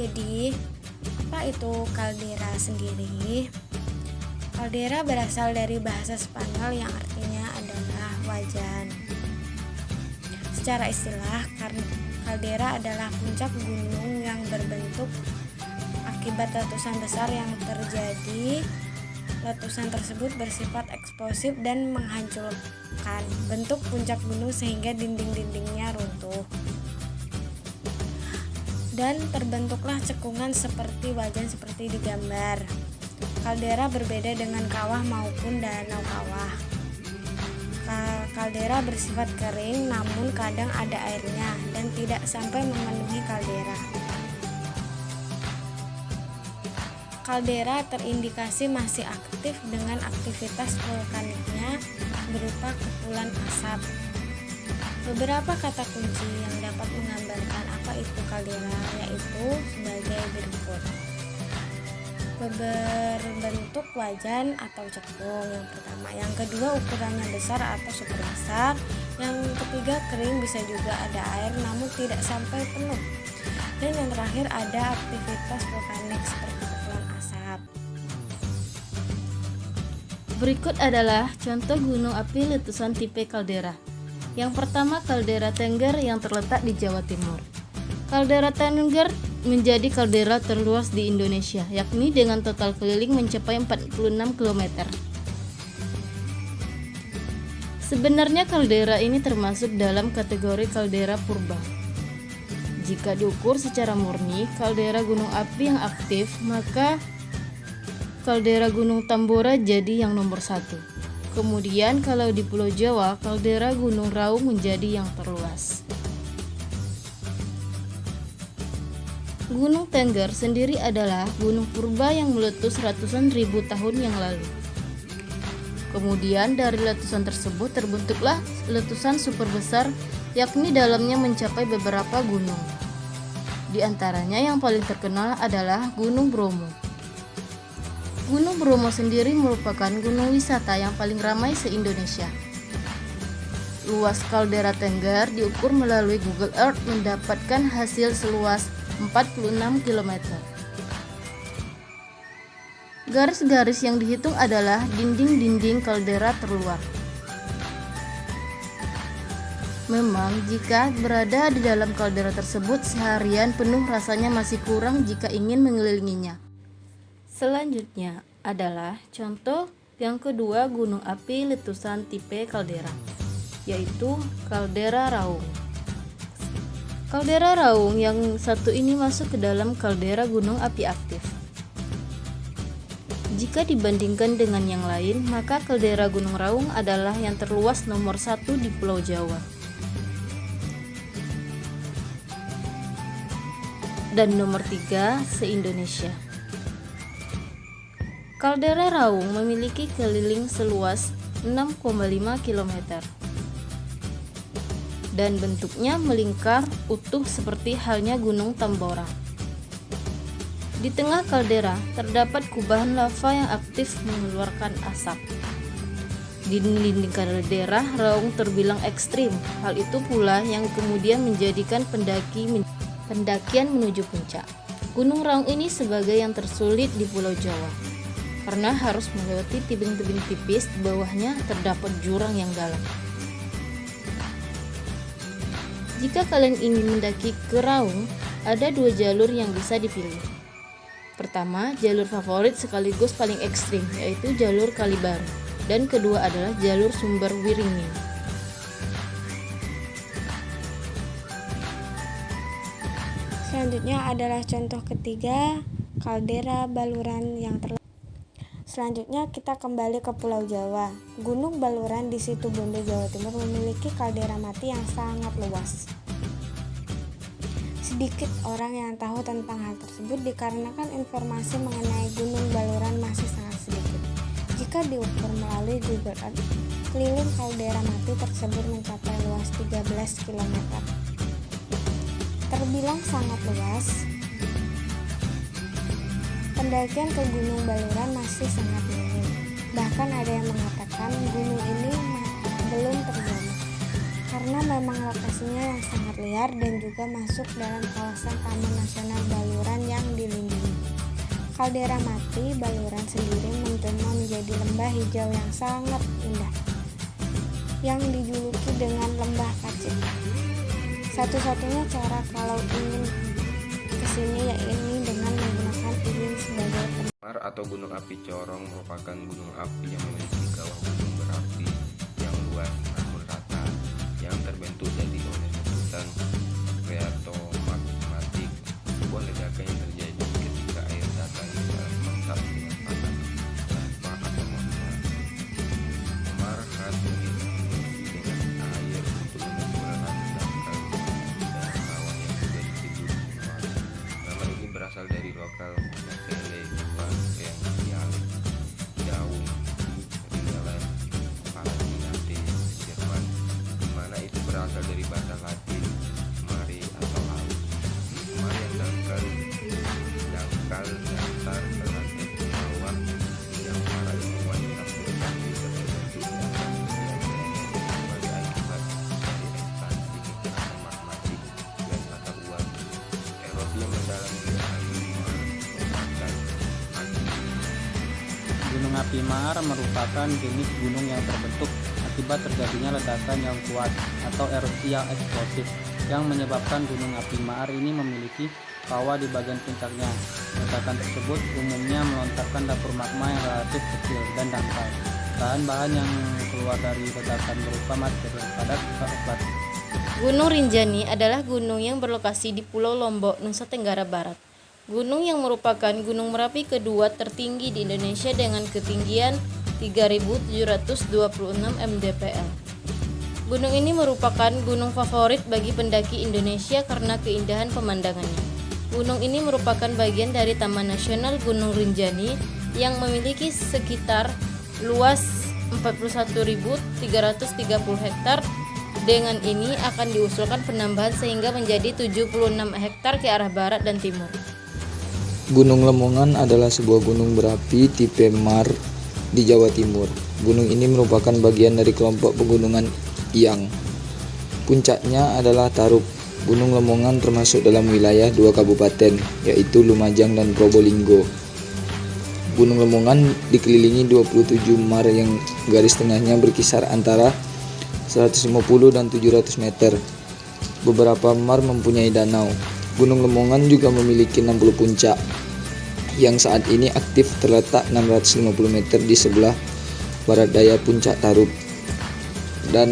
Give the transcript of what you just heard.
Jadi, apa itu kaldera sendiri? Kaldera berasal dari bahasa Spanyol yang artinya adalah wajan. Secara istilah, kaldera adalah puncak gunung yang berbentuk akibat letusan besar yang terjadi. Letusan tersebut bersifat eksplosif dan menghancurkan bentuk puncak gunung sehingga dinding-dindingnya runtuh. Dan terbentuklah cekungan seperti wajan seperti di gambar. Kaldera berbeda dengan kawah maupun danau kawah. Kaldera bersifat kering, namun kadang ada airnya dan tidak sampai memenuhi kaldera. Kaldera terindikasi masih aktif dengan aktivitas vulkaniknya berupa kepulan asap. Beberapa kata kunci yang dapat menggambarkan apa itu kaldera yaitu sebagai berikut. Berbentuk wajan atau cekung yang pertama, yang kedua ukurannya besar atau super besar, yang ketiga kering, bisa juga ada air namun tidak sampai penuh, dan yang terakhir ada aktivitas vulkanik seperti kepulan asap. Berikut adalah contoh gunung api letusan tipe kaldera. Yang pertama, kaldera Tengger yang terletak di Jawa Timur. Kaldera Tengger menjadi kaldera terluas di Indonesia, yakni dengan total keliling mencapai 46 km. Sebenarnya kaldera ini termasuk dalam kategori kaldera purba. Jika diukur secara murni kaldera gunung api yang aktif, maka kaldera Gunung Tambora jadi yang nomor 1. Kemudian kalau di Pulau Jawa, kaldera Gunung Raung menjadi yang terluas. Gunung Tengger sendiri adalah gunung purba yang meletus ratusan ribu tahun yang lalu. Kemudian dari letusan tersebut terbentuklah letusan super besar, yakni dalamnya mencapai beberapa gunung. Di antaranya yang paling terkenal adalah Gunung Bromo. Gunung Bromo sendiri merupakan gunung wisata yang paling ramai se-Indonesia. Luas kaldera Tengger diukur melalui Google Earth mendapatkan hasil seluas 46 km. Garis-garis yang dihitung adalah dinding-dinding kaldera terluar. Memang jika berada di dalam kaldera tersebut seharian penuh rasanya masih kurang jika ingin mengelilinginya. Selanjutnya adalah contoh yang kedua gunung api letusan tipe kaldera, yaitu kaldera Raung. Kaldera Raung yang satu ini masuk ke dalam kaldera gunung api aktif. Jika dibandingkan dengan yang lain, maka kaldera Gunung Raung adalah yang terluas nomor 1 di Pulau Jawa. Dan nomor 3 se-Indonesia. Kaldera Raung memiliki keliling seluas 6,5 km. Dan bentuknya melingkar utuh seperti halnya Gunung Tambora. Di tengah kaldera terdapat kubahan lava yang aktif mengeluarkan asap. Di dinding kaldera Raung terbilang ekstrim. Hal itu pula yang kemudian menjadikan pendakian menuju puncak. Gunung Raung ini sebagai yang tersulit di Pulau Jawa, karena harus melewati tebing-tebing tipis, di bawahnya terdapat jurang yang dalam. Jika kalian ingin mendaki ke Raung, ada 2 jalur yang bisa dipilih. Pertama, jalur favorit sekaligus paling ekstrim, yaitu jalur Kalibaru, dan kedua adalah jalur Sumber Wiringin. Selanjutnya adalah contoh ketiga, kaldera Baluran yang terletak. Selanjutnya kita kembali ke Pulau Jawa. Gunung Baluran di Situbondo, Jawa Timur memiliki kaldera mati yang sangat luas. Sedikit orang yang tahu tentang hal tersebut dikarenakan informasi mengenai Gunung Baluran masih sangat sedikit. Jika diukur melalui Google Earth, keliling kaldera mati tersebut mencapai luas 13 km. Terbilang sangat luas. Pendakian ke Gunung Baluran masih sangat minim. Bahkan ada yang mengatakan gunung ini belum terjamah. karena memang lokasinya yang sangat liar dan juga masuk dalam kawasan Taman Nasional Baluran yang dilindungi. Kaldera mati Baluran sendiri menjelma menjadi lembah hijau yang sangat indah yang dijuluki dengan lembah kacip. Satu-satunya cara kalau ingin kesini yaitu dengan menggunakan izin sebagai Mar atau Gunung Api Corong merupakan gunung api yang memiliki kawah gunung berapi yang luas namun rata, yang terbentuk oleh letusan phreatomagmatik, sebuah ledakan yang terjadi ketika air datang ke dalam kontak dengan panas lava atau magma. Mar khas memiliki dengan air untuk menyempurnakan dangkal dan kawah yang sudah disebut Mar. Nama ini berasal dari lokal Masele Potential Daun di Ringeland, Palatinate, Jerman, di mana itu berasal dari bahasa Latin mare atau laut. Mar yang dangkal datar ke lantai bawah yang para ilmuwan menafsirkan terbentuk sebagai akibat dari ekspansi kekuatan magmatik gas atau uap. Erosi yang mendalam Gunung api Mar merupakan jenis gunung yang terbentuk akibat terjadinya ledakan yang kuat atau erosi yang eksplosif yang menyebabkan gunung api Mar ini memiliki kawah di bagian puncaknya. Ledakan tersebut umumnya melontarkan dapur magma yang relatif kecil dan dangkal. Bahan-bahan yang keluar dari ledakan berupa material padat keempat. Gunung Rinjani adalah gunung yang berlokasi di Pulau Lombok, Nusa Tenggara Barat. Gunung yang merupakan gunung Merapi kedua tertinggi di Indonesia dengan ketinggian 3.726 mdpl. Gunung ini merupakan gunung favorit bagi pendaki Indonesia karena keindahan pemandangannya. Gunung ini merupakan bagian dari Taman Nasional Gunung Rinjani yang memiliki sekitar luas 41.330 hektar. Dengan ini akan diusulkan penambahan sehingga menjadi 76 hektar ke arah barat dan timur. Gunung Lemongan adalah sebuah gunung berapi tipe Mar di Jawa Timur. Gunung ini merupakan bagian dari kelompok pegunungan Iyang. Puncaknya adalah Tarup. Gunung Lemongan termasuk dalam wilayah 2 kabupaten, yaitu Lumajang dan Probolinggo. Gunung Lemongan dikelilingi 27 mar yang garis tengahnya berkisar antara 150 dan 700 meter. Beberapa mar mempunyai danau. Gunung Lemongan juga memiliki 60 puncak yang saat ini aktif terletak 650 meter di sebelah barat daya puncak Tarup dan